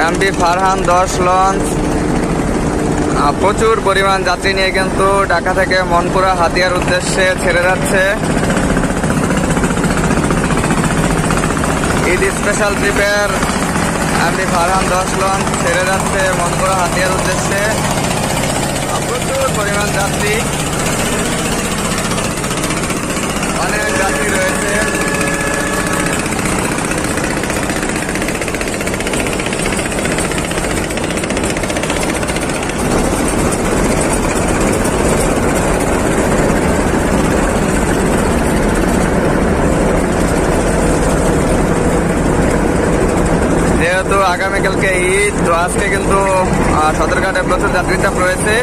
MV Farhan 10 launch প্রচুর পরিমাণ যাত্রী নিয়ে কিন্তু ঢাকা থেকে মনপুরা হাতিয়ার উদ্দেশ্যে ছেড়ে যাচ্ছে। ঈদ স্পেশাল ট্রিপের এমভি ফারহান 10 লঞ্চ ছেড়ে যাচ্ছে মনপুরা হাতিয়ার উদ্দেশ্যে। প্রচুর পরিমাণ যাত্রী, অনেক যাত্রী রয়েছে। যেহেতু আগামীকালকে ঈদ, তো আজকে কিন্তু সদরঘাটে প্রচুর যাত্রী চাপ রয়েছে।